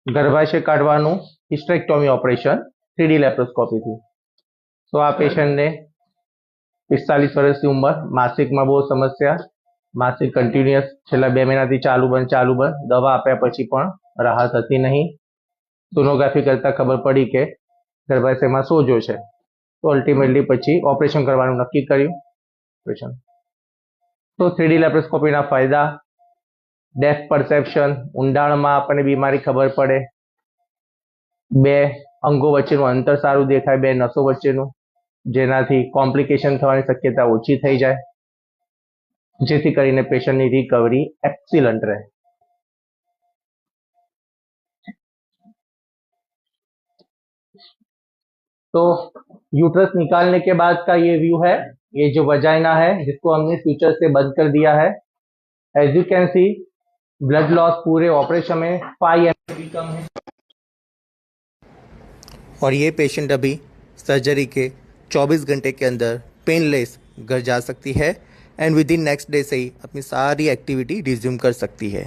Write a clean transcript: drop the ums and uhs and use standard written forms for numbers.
ગર્ભાશય કાઢવાનું હિસ્ટેરેક્ટોમી operation 3D લેપ્રોસ્કોપીથી. તો આ પેશન્ટને 45 વર્ષની ઉંમર, માસિકમાં બહુ સમસ્યા, માસિક કન્ટિન્યુઅસ છેલ્લા 2 મહિનાથી ચાલુ બંધ, દવા આપ્યા પછી પણ રાહત હતી નહીં. સોનોગ્રાફી કરતાં ખબર પડી કે ગર્ભાશયમાં સોજો છે. તો અલ્ટિમેટલી પછી ઓપરેશન કરવાનું નક્કી કર્યું. તો 3D લેપ્રોસ્કોપીના ફાયદા: ડેપ્થ પરસેપ્શન, ઊંડાણમાં આપણને બીમારી ખબર પડે. 2 અંગો વચ્ચેનું અંતર સારું દેખાય, 2 નસો વચ્ચેનું, જેનાથી કોમ્પ્લિકેશન થવાની શક્યતા ઓછી થઈ જાય, જેથી કરીને પેશન્ટની રિકવરી એક્સિલન્ટ રહે. तो यूट्रस निकालने के बाद का ये व्यू है. ये जो वजाइना है जिसको हमने फ्यूचर से बंद कर दिया है. As you can see blood loss पूरे ऑपरेशन में 5 ml कम है. और ये पेशेंट अभी सर्जरी के 24 घंटे के अंदर पेनलेस घर जा सकती है and with in next day से ही अपनी सारी एक्टिविटी रिज्यूम कर सकती है.